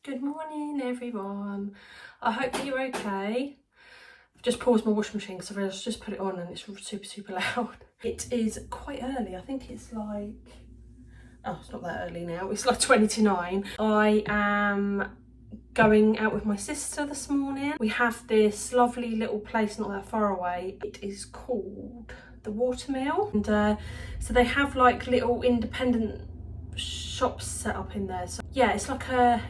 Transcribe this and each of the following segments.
Good morning everyone. I hope you're okay. I've just paused my washing machine because I've just put it on and it's super loud. It is quite early. I think it's like, oh, it's not that early now. It's like 20 to 9. I am going out with my sister this morning. We have this lovely little place not that far away. It is called the Watermill, and so they have like little independent shops set up in there. So yeah, it's like a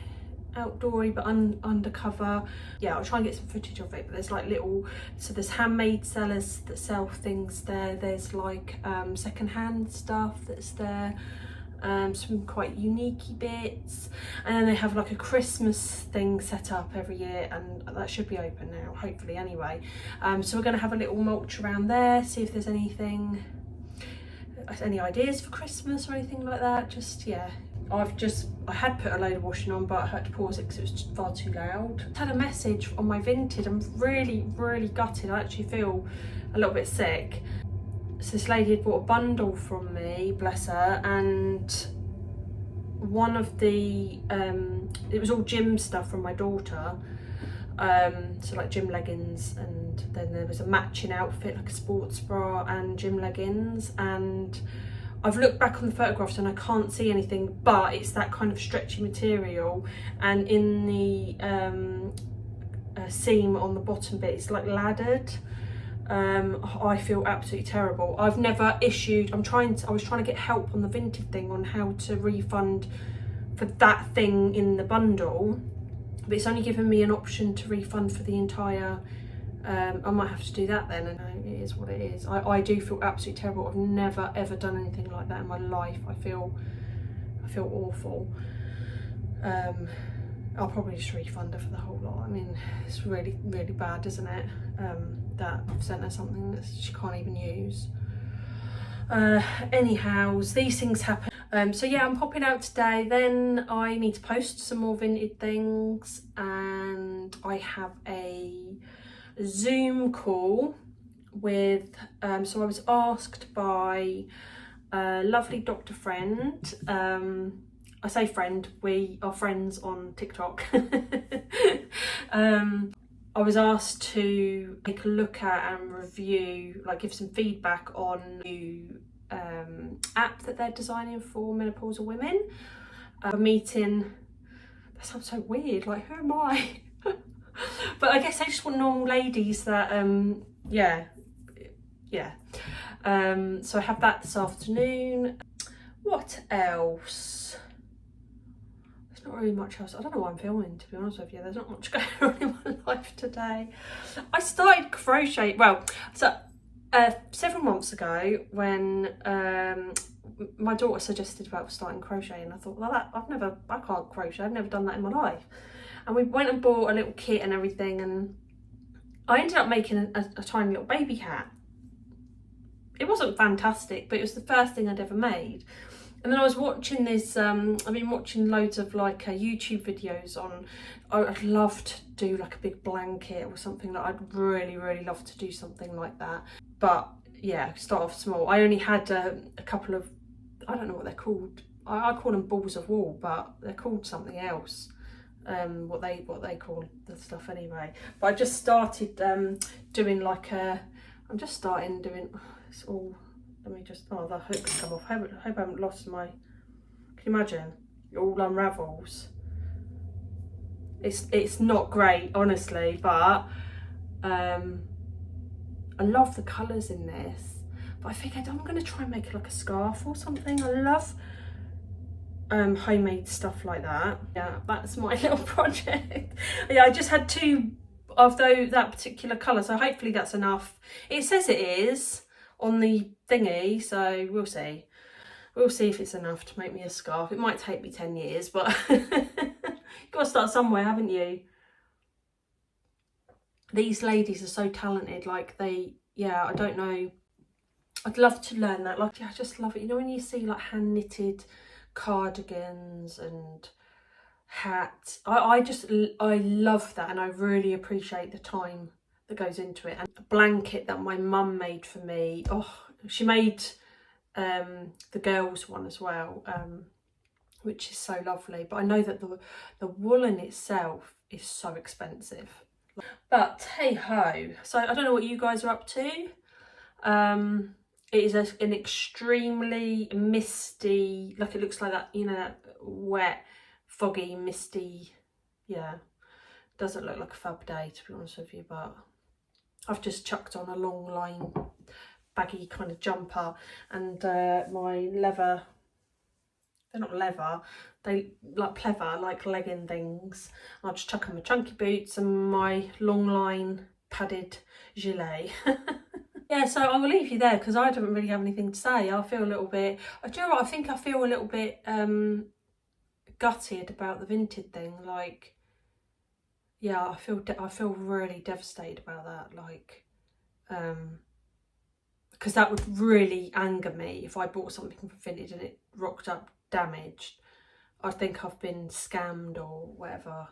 outdoory but undercover. Yeah, I'll try and get some footage of it. But there's like little, so there's handmade sellers that sell things there. There's like secondhand stuff that's there, some quite unique bits, and then they have like a Christmas thing set up every year, and that should be open now, hopefully anyway. So we're going to have a little mulch around there, see if there's any ideas for Christmas or anything like that. Just yeah, I had put a load of washing on, but I had to pause it because it was just far too loud. I had a message on my Vinted. I'm really gutted. I actually feel a little bit sick. So this lady had bought a bundle from me, bless her, and one of the it was all gym stuff from my daughter, so like gym leggings, and then there was a matching outfit like a sports bra and gym leggings. And I've looked back on the photographs and I can't see anything, but it's that kind of stretchy material, and in the seam on the bottom bit it's like laddered. I feel absolutely terrible. I've never issued, I was trying to get help on the Vinted thing on how to refund for that thing in the bundle, but it's only given me an option to refund for the entire. I might have to do that then, and it is what it is. I do feel absolutely terrible. I've never ever done anything like that in my life. I feel awful. I'll probably just refund her for the whole lot. I mean, it's really bad, isn't it? That I've sent her something that she can't even use. Anyhow, these things happen. So yeah, I'm popping out today. Then I need to post some more Vinted things, and I have a Zoom call with so I was asked by a lovely doctor friend. I say friend, we are friends on TikTok. I was asked to take a look at and review, like give some feedback on a new app that they're designing for menopausal women. A meeting, that sounds so weird, like who am I? But I guess I just want normal ladies that, yeah. So I have that this afternoon. What else? There's not really much else. I don't know why I'm filming, to be honest with you. There's not much going on in my life today. I started crochet, well, so several months ago when my daughter suggested about starting crochet, and I thought, well, I can't crochet. I've never done that in my life. And we went and bought a little kit and everything, and I ended up making a tiny little baby hat. It wasn't fantastic, but it was the first thing I'd ever made. And then I was watching this, I've been watching loads of like YouTube videos on, I'd love to do like a big blanket or something. Like I'd really love to do something like that. But yeah, start off small. I only had a couple of, I don't know what they're called. I call them balls of wool, but they're called something else. What they call the stuff anyway. But I just started doing like I'm just starting doing, it's all, let me just, oh, the hook's come off. I hope I haven't lost my, can you imagine? It all unravels. It's not great, honestly, but I love the colours in this. But I figured I'm going to try and make like a scarf or something. I love homemade stuff like that. Yeah, that's my little project. Yeah, I just had two of that particular colour, so hopefully that's enough. It says it is on the thingy, so we'll see if it's enough to make me a scarf. It might take me 10 years, but you've got to start somewhere, haven't you? These ladies are so talented, like yeah, I don't know, I'd love to learn that. Like, yeah, I just love it. You know, when you see like hand knitted cardigans and hats, I love that, and I really appreciate the time that goes into it. And a blanket that my mum made for me, oh, she made the girls one as well, which is so lovely. But I know that the wool in itself is so expensive. But hey ho, so I don't know what you guys are up to. It is an extremely misty, like it looks like that, you know, that wet, foggy, misty, yeah, doesn't look like a fab day, to be honest with you. But I've just chucked on a long line baggy kind of jumper and my leather, they're not leather, they like pleather, like legging things. I'll just chuck on my chunky boots and my long line padded gilet. Yeah, so I will leave you there because I don't really have anything to say. I feel a little bit, do you know what, I think I feel a little bit gutted about the Vinted thing. Like, yeah, I feel really devastated about that. Like, because that would really anger me if I bought something from Vinted and it rocked up damaged. I think I've been scammed or whatever.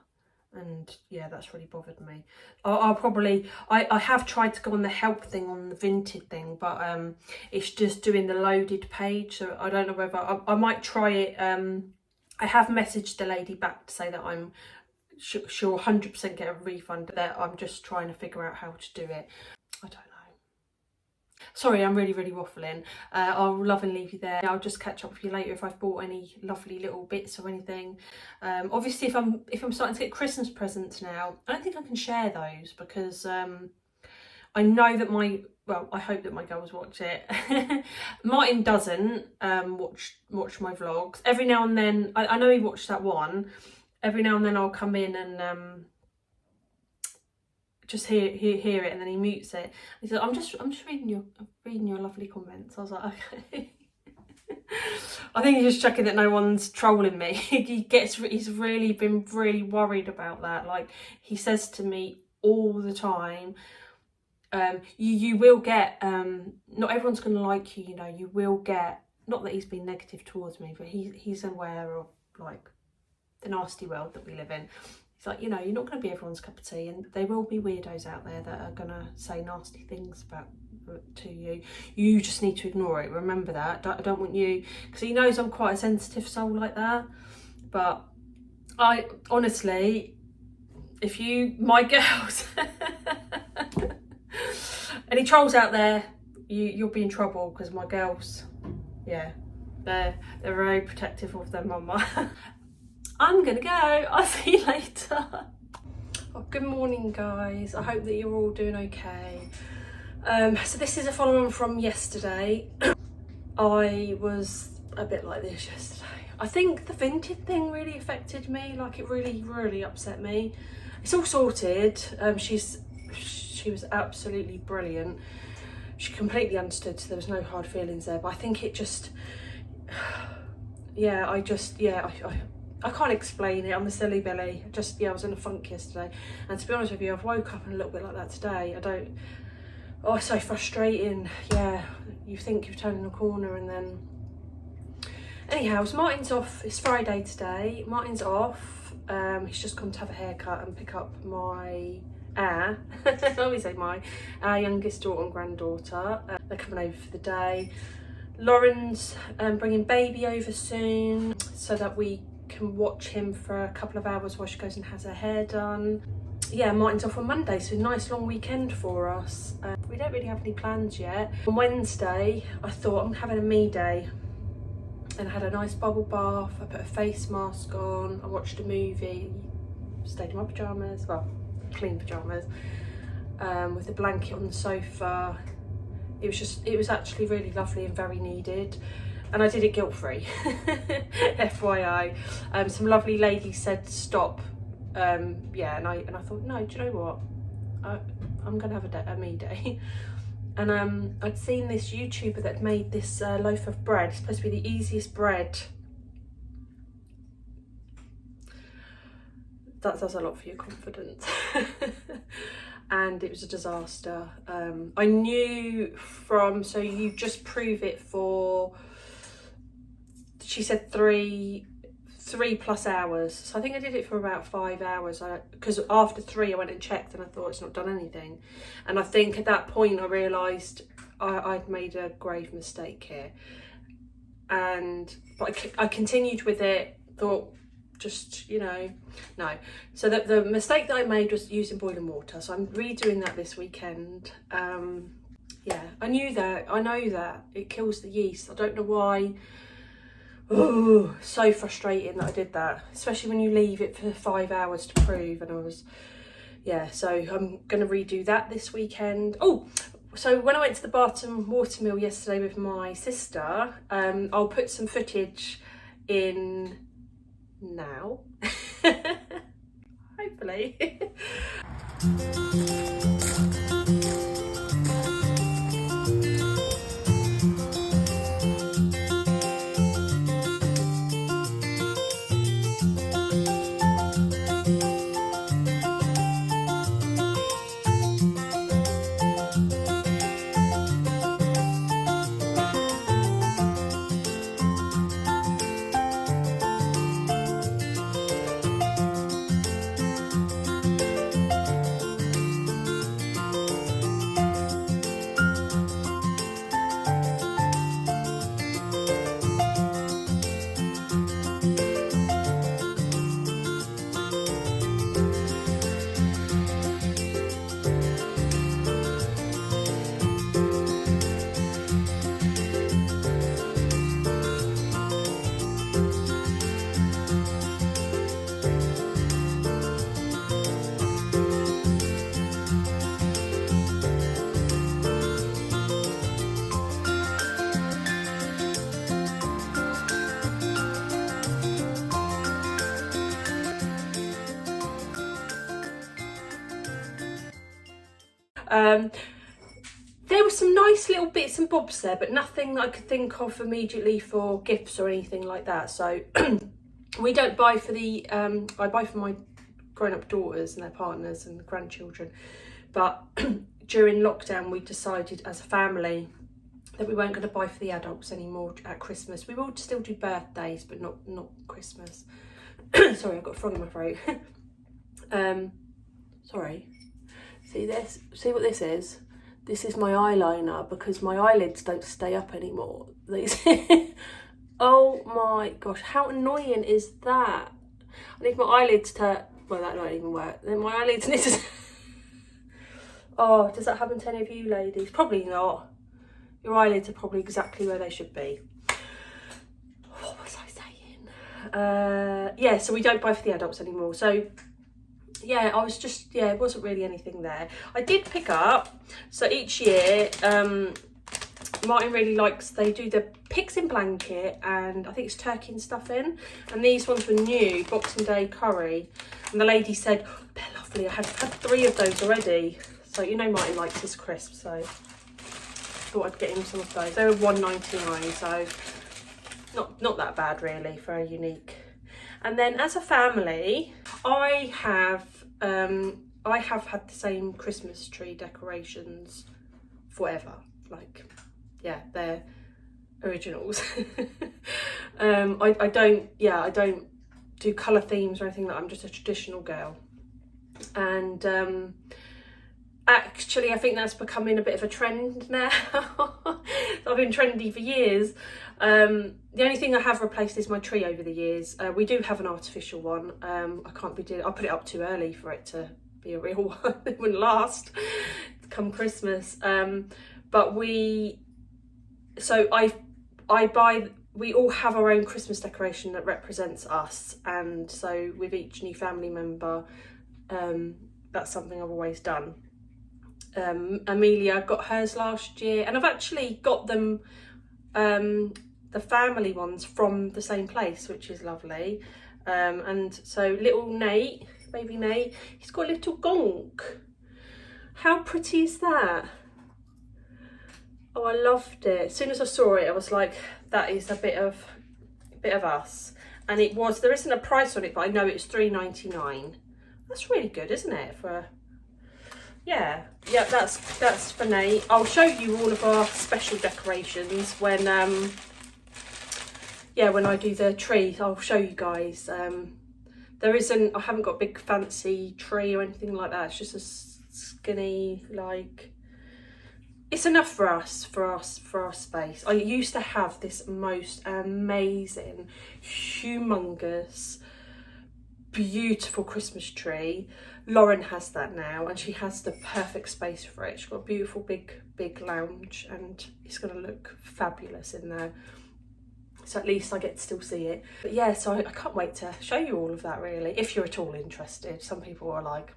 And yeah, that's really bothered me. I have tried to go on the help thing on the Vinted thing, but it's just doing the loaded page, so I don't know whether I might try it. I have messaged the lady back to say that I'm she'll 100% get a refund, that I'm just trying to figure out how to do it. I don't know. Sorry, I'm really waffling. I'll love and leave you there. I'll just catch up with you later if I've bought any lovely little bits or anything. Obviously, if I'm starting to get Christmas presents now, I don't think I can share those because I know that I hope that my girls watch it. Martin doesn't watch my vlogs. Every now and then, I know he watched that one. Every now and then I'll come in and just hear it, and then he mutes it. He said, I'm just reading your lovely comments. I was like, okay. I think he's just checking that no one's trolling me. He's really been really worried about that. Like, he says to me all the time, you will get, not everyone's going to like you, you know, you will get, not that he's been negative towards me, but he's aware of, like, the nasty world that we live in. He's like, you know, you're not going to be everyone's cup of tea, and there will be weirdos out there that are going to say nasty things to you. You just need to ignore it. Remember that. I don't want you, because he knows I'm quite a sensitive soul like that. But I honestly, if my girls, any trolls out there, you'll be in trouble, because my girls, yeah, they're very protective of their mama. I'm gonna go. I'll see you later. Oh, good morning, guys. I hope that you're all doing okay. So this is a follow-on from yesterday. I was a bit like this yesterday. I think the Vinted thing really affected me. Like, it really upset me. It's all sorted. She was absolutely brilliant. She completely understood, so there was no hard feelings there. But I think it just, I can't explain it. I'm a silly Billy. I was in a funk yesterday, and to be honest with you, I've woke up a little bit like that today. It's so frustrating. Yeah, you think you're turning a corner, and then anyhow, so Martin's off. It's Friday today. Martin's off. He's just gone to have a haircut and pick up my I always say our youngest daughter and granddaughter. They're coming over for the day. Lauren's bringing baby over soon, so that we can watch him for a couple of hours while she goes and has her hair done. Yeah, Martin's off on Monday, so a nice long weekend for us. We don't really have any plans yet. On Wednesday, I thought I'm having a me day, and I had a nice bubble bath. I put a face mask on. I watched a movie, stayed in my pyjamas, well, clean pyjamas, with a blanket on the sofa. It was actually really lovely and very needed. And I did it guilt-free, FYI. Some lovely ladies said stop, and I thought, no, do you know what? I'm gonna have a me day. And I'd seen this YouTuber that made this loaf of bread. It's supposed to be the easiest bread. That does a lot for your confidence. And it was a disaster. I knew so you just prove it for, she said 3+ hours. So I think I did it for about 5 hours, because after 3 I went and checked and I thought it's not done anything. And I think at that point I realised I'd made a grave mistake here. But I continued with it thought, just, you know, no. So the mistake that I made was using boiling water, so I'm redoing that this weekend. Yeah, I know that it kills the yeast. I don't know why. Oh, so frustrating that I did that, especially when you leave it for 5 hours to prove. And I was, yeah, so I'm going to redo that this weekend. Oh, so when I went to the Watermill yesterday with my sister, I'll put some footage in now, hopefully. There were some nice little bits and bobs there, but nothing that I could think of immediately for gifts or anything like that. So we don't buy for the, I buy for my grown-up daughters and their partners and grandchildren. But during lockdown, we decided as a family that we weren't going to buy for the adults anymore at Christmas. We will still do birthdays, but not Christmas. Sorry, I've got a frog in my throat. Sorry. See this? See what this is? This is my eyeliner because my eyelids don't stay up anymore. Oh my gosh, how annoying is that? I need my eyelids to, well, that won't even work. Then my eyelids need to... Oh, does that happen to any of you ladies? Probably not. Your eyelids are probably exactly where they should be. What was I saying? Yeah, so we don't buy for the adults anymore. So yeah, I was just, yeah, it wasn't really anything there. I did pick up, so each year, Martin really likes, they do the pigs in blanket and I think it's turkey and stuffing. And these ones were new, Boxing Day curry. And the lady said, oh, they're lovely. I had 3 of those already. So, you know, Martin likes his crisps, so thought I'd get him some of those. They were $1.99, so not that bad really for a unique. And then as a family, I have had the same Christmas tree decorations forever. Like, yeah, they're originals. I don't do colour themes or anything like that. I'm just a traditional girl. And actually, I think that's becoming a bit of a trend now. I've been trendy for years. The only thing I have replaced is my tree over the years. We do have an artificial one. I can't be doing. I put it up too early for it to be a real one. It wouldn't last come Christmas. But we all have our own Christmas decoration that represents us, and so with each new family member, that's something I've always done. Amelia got hers last year, and I've actually got them, the family ones from the same place, which is lovely. And so little Nate, baby Nate, he's got a little gonk. How pretty is that? Oh, I loved it. As soon as I saw it, I was like, that is a bit of us. And it was, there isn't a price on it, but I know it's $3.99. That's really good, isn't it? For yeah, that's for Nate. I'll show you all of our special decorations when when I do the tree. I'll show you guys. I haven't got a big fancy tree or anything like that. It's just a skinny, like, it's enough for us, for our space. I used to have this most amazing, humongous, beautiful Christmas tree. Lauren has that now, and she has the perfect space for it. She's got a beautiful big lounge, and it's going to look fabulous in there. So at least I get to still see it. But yeah, so I can't wait to show you all of that, really, if you're at all interested. Some people are like,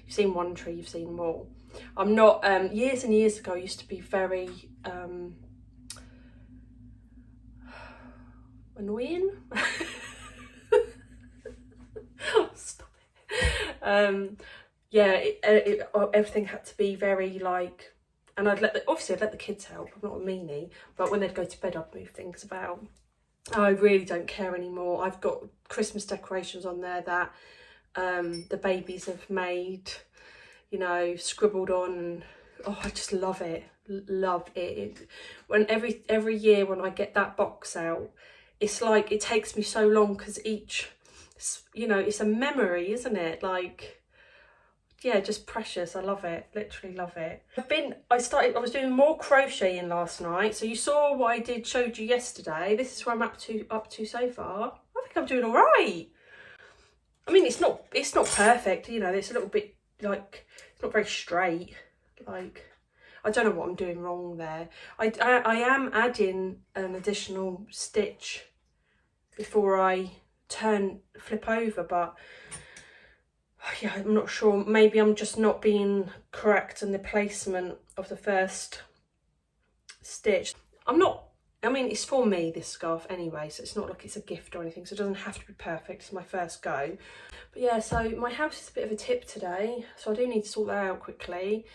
you've seen one tree, you've seen more. I'm not, years and years ago I used to be very annoying. Stop it. Yeah, everything had to be very like, and I'd let the kids help. I'm not a meanie, but when they'd go to bed I'd move things about. I really don't care anymore. I've got Christmas decorations on there that the babies have made, you know, scribbled on, and oh, I just love it. When every year when I get that box out, it's like it takes me so long, because each, you know, it's a memory, isn't it? Like, yeah, just precious. I love it, literally love it. I was doing more crocheting last night, so you saw what I showed you yesterday. This is where I'm up to so far. I think I'm doing all right. I mean, it's not perfect, you know, it's a little bit like, it's not very straight. Like, I don't know what I'm doing wrong there. I am adding an additional stitch before I flip over, but yeah, I'm not sure. Maybe I'm just not being correct in the placement of the first stitch. I mean, it's for me, this scarf anyway, so it's not like it's a gift or anything, so it doesn't have to be perfect. It's my first go. But yeah, so my house is a bit of a tip today, so I do need to sort that out quickly.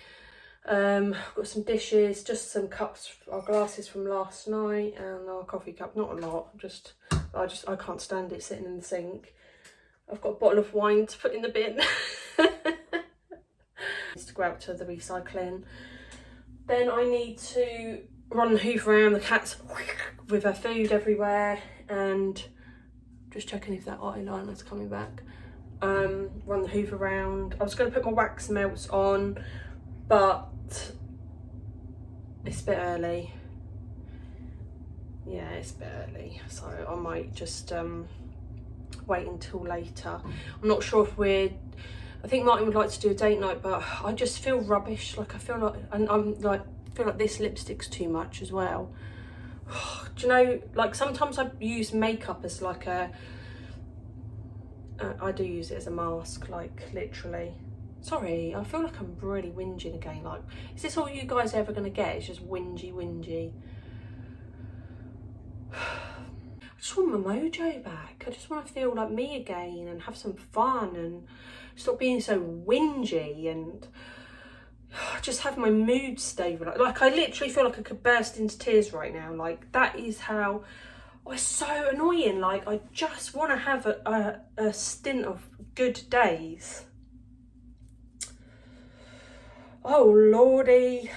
I've got some dishes, just some cups, our glasses from last night, and our coffee cup. Not a lot, I can't stand it sitting in the sink. I've got a bottle of wine to put in the bin. Needs to go out to the recycling. Then I need to run the hoover around. The cat's with her food everywhere, and just checking if that eyeliner's coming back. Run the hoover around. I was going to put my wax melts on, but it's a bit early. Yeah, it's a bit early, so I might just wait until later. I'm not sure if I think Martin would like to do a date night, but I just feel rubbish. Like, I feel like, and I feel like this lipstick's too much as well. Do you know, like, sometimes I use makeup as like I do use it as a mask, like, literally. Sorry, I feel like I'm really whinging again. Like, is this all you guys are ever going to get? It's just whingy. I just want my mojo back. I just want to feel like me again and have some fun and stop being so whingy and just have my mood stable. Like, I literally feel like I could burst into tears right now. Like, that is how, oh, it's so annoying. Like, I just want to have a stint of good days. Oh, Lordy.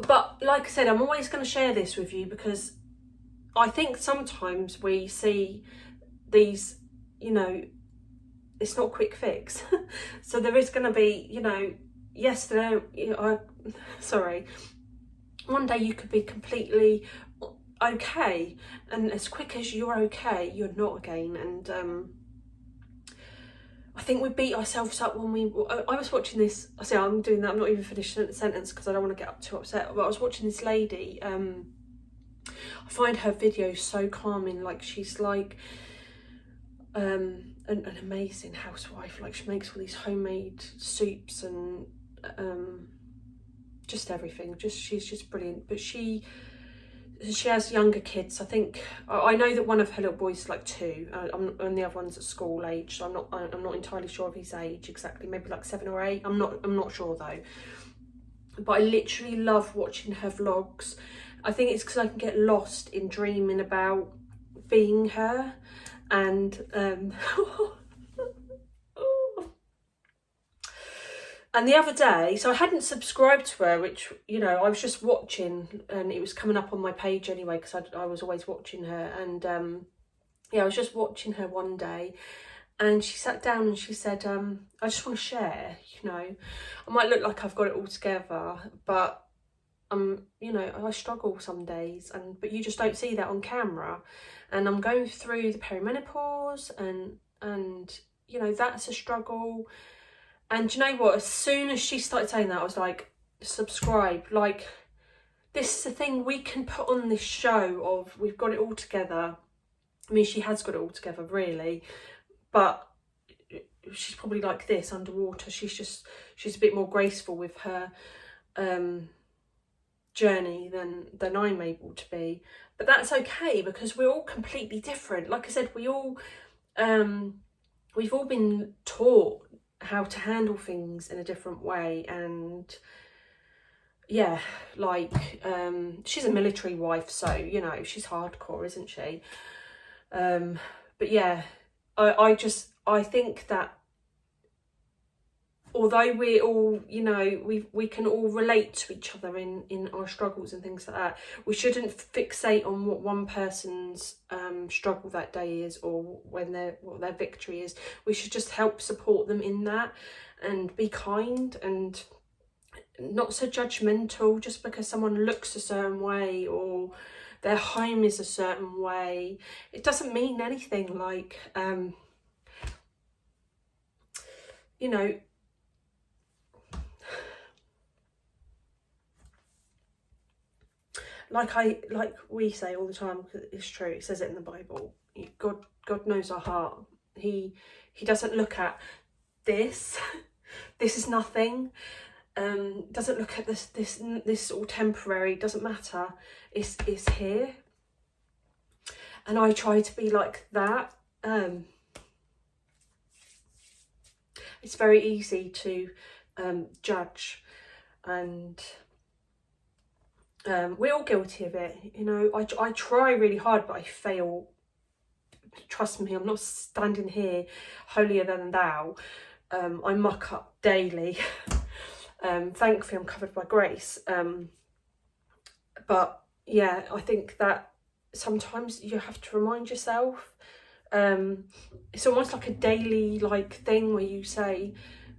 But like I said, I'm always going to share this with you, because I think sometimes we see these, you know, it's not a quick fix. So there is going to be, you know, yesterday, you know, one day you could be completely okay, and as quick as you're okay, you're not again. And I think we beat ourselves up when I was watching this. I say I'm doing that, I'm not even finishing the sentence because I don't want to get up too upset, but I was watching this lady. I find her videos so calming. Like, she's like an amazing housewife. Like, she makes all these homemade soups and just everything. She's just brilliant. But she has younger kids. I think I know that one of her little boys is like 2, and the other one's at school age. So I'm not entirely sure of his age exactly. Maybe like 7 or 8. I'm not sure though. But I literally love watching her vlogs. I think it's because I can get lost in dreaming about being her, and and the other day, so I hadn't subscribed to her, which, you know, I was just watching, and it was coming up on my page anyway, because I was always watching her. And yeah, I was just watching her one day, and she sat down and she said, I just want to share, you know, I might look like I've got it all together, but you know, I struggle some days, but you just don't see that on camera. And I'm going through the perimenopause, and you know, that's a struggle. And you know what, as soon as she started saying that, I was like, subscribe. Like, this is the thing we can put on this show of, we've got it all together. I mean, she has got it all together, really, but she's probably like this underwater. She's a bit more graceful with her journey than I'm able to be. But that's okay, because we're all completely different. Like I said, we've all been taught how to handle things in a different way. And yeah, like she's a military wife, so you know, she's hardcore, isn't she? But yeah, I think that although we're all, you know, we can all relate to each other in our struggles and things like that, we shouldn't fixate on what one person's struggle that day is, or what their victory is. We should just help support them in that, and be kind and not so judgmental just because someone looks a certain way or their home is a certain way. It doesn't mean anything. Like you know, like we say all the time, because it's true, it says it in the Bible, God knows our heart. He doesn't look at this this is nothing, doesn't look at this all temporary, doesn't matter, it's here. And I try to be like that. It's very easy to judge, and we're all guilty of it, you know. I try really hard, but I fail. Trust me, I'm not standing here holier than thou. I muck up daily. Thankfully I'm covered by grace. But yeah, I think that sometimes you have to remind yourself. It's almost like a daily thing where you say,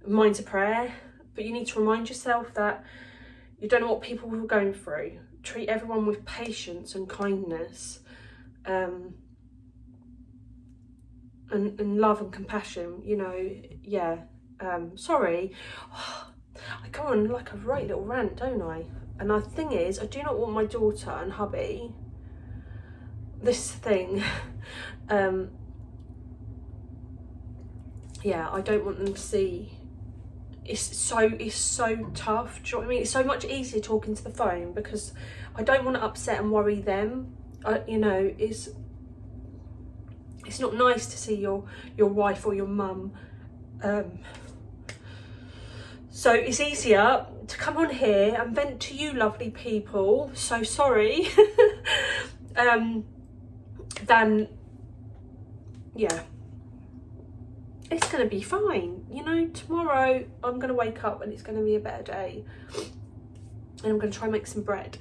mine's a prayer, but you need to remind yourself that you don't know what people are going through. Treat everyone with patience and kindness, and love and compassion, you know. Yeah. Sorry, I go on like a right little rant, don't I? And the thing is, I do not want my daughter and hubby, this thing, yeah, I don't want them to see. It's so tough. Do you know what I mean? It's so much easier talking to the phone, because I don't want to upset and worry them. You know, it's not nice to see your wife or your mum. So it's easier to come on here and vent to you lovely people, so sorry, than, yeah. It's going to be fine, you know. Tomorrow I'm going to wake up and it's going to be a better day, and I'm going to try and make some bread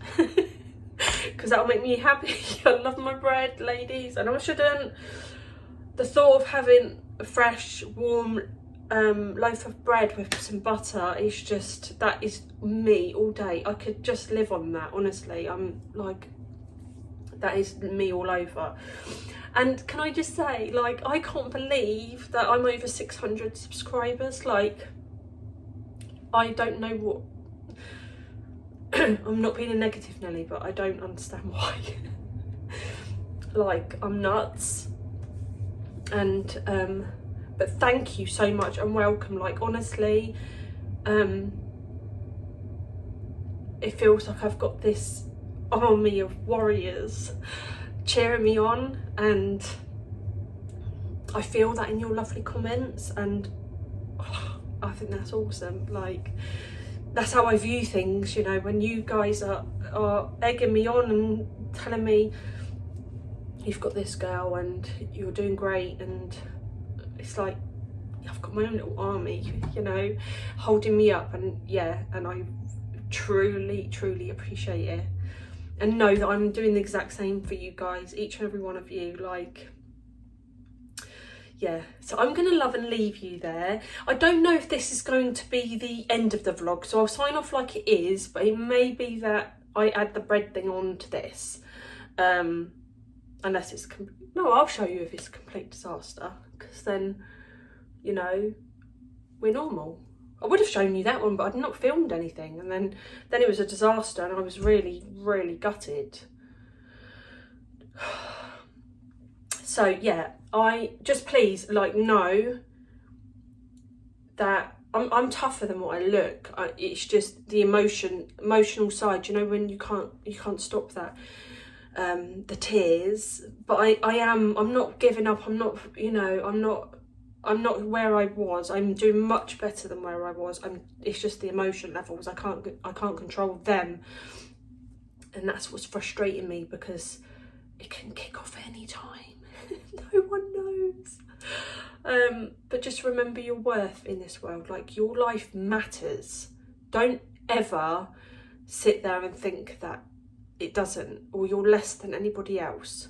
because that'll make me happy. I love my bread, ladies. I know I shouldn't. The thought of having a fresh, warm loaf of bread with some butter is just, that is me all day. I could just live on that, honestly. I'm like, that is me all over. And can I just say, like, I can't believe that I'm over 600 subscribers. Like, I don't know what, I'm not being a negative Nelly, but I don't understand why. Like, I'm nuts. And but thank you so much and welcome. Like, honestly, it feels like I've got this army of warriors cheering me on, and I feel that in your lovely comments, and I think that's awesome. Like, that's how I view things, you know, when you guys are egging me on and telling me you've got this girl and you're doing great, and it's like I've got my own little army, you know, holding me up. And yeah, and I truly appreciate it, and know that I'm doing the exact same for you guys, each and every one of you. Like, yeah, so I'm gonna love and leave you there. I don't know if this is going to be the end of the vlog, so I'll sign off like it is, but it may be that I add the bread thing onto this, unless it's no, I'll show you if it's a complete disaster, because then, you know, we're normal. I would have shown you that one, but I'd not filmed anything, and then it was a disaster, and I was really, really gutted. So yeah, I just, please, like, know that I'm tougher than what I look. It's just the emotional side, you know, when you can't stop that, the tears. But I'm not giving up. I'm not, you know, I'm not where I was. I'm doing much better than where I was. It's just the emotion levels. I can't control them, and that's what's frustrating me, because it can kick off any time. No one knows. But just remember your worth in this world. Like, your life matters. Don't ever sit there and think that it doesn't, or you're less than anybody else.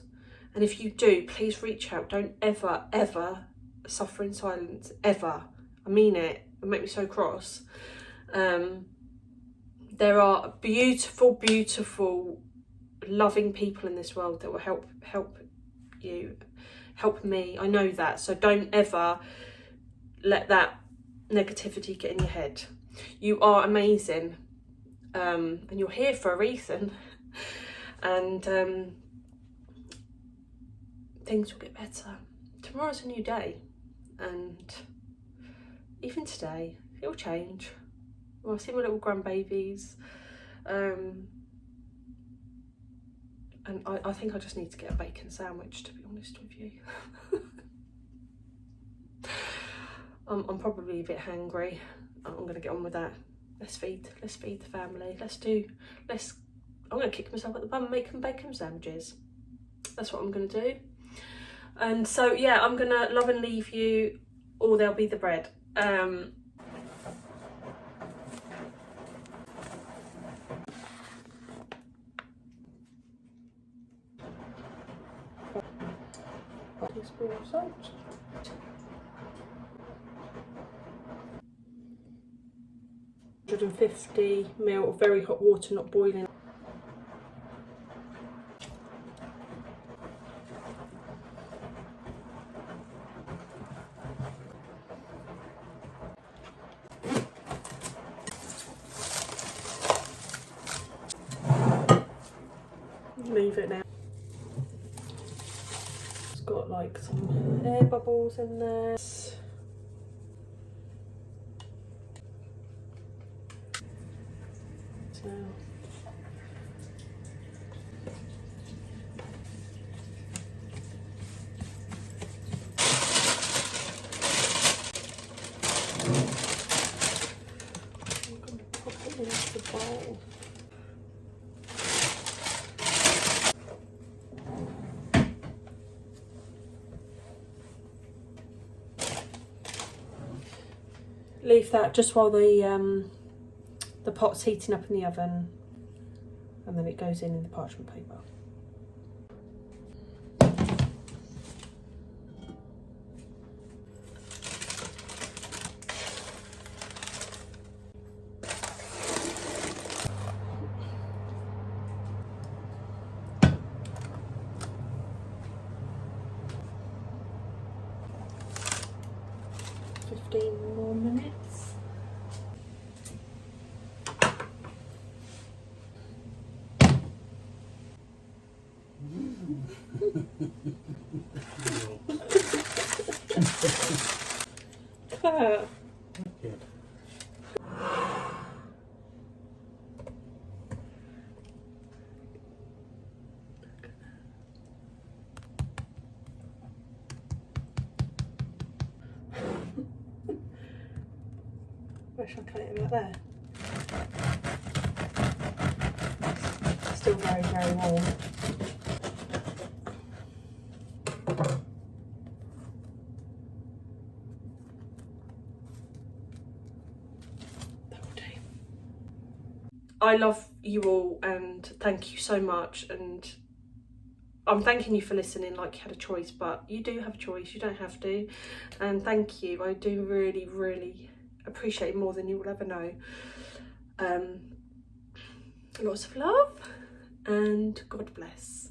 And if you do, please reach out. Don't ever, ever suffer in silence, ever. I mean it. It makes me so cross. There are beautiful, beautiful, loving people in this world that will help you, help me. I know that. So don't ever let that negativity get in your head. You are amazing, and you're here for a reason. And things will get better. Tomorrow's a new day, and even today it'll change. Well, I see my little grandbabies, and I think I just need to get a bacon sandwich, to be honest with you. I'm probably a bit hangry. I'm going to get on with that. Let's feed the family. I'm going to kick myself at the bum and make them bacon sandwiches. That's what I'm going to do. And so, yeah, I'm going to love and leave you, or there'll be the bread. Teaspoon of salt. £150ml of very hot water, not boiling. Leave it now. It's got like some air bubbles in there. So I'm going to pop it into the bowl. Leave that just while the pot's heating up in the oven, and then it goes in the parchment paper. More minutes. Claire. Good. Where should I cut it? About there? Still very, very warm. I love you all, and thank you so much, and I'm thanking you for listening like you had a choice, but you do have a choice, you don't have to. And thank you. I do really, really appreciate it more than you will ever know. Lots of love and God bless.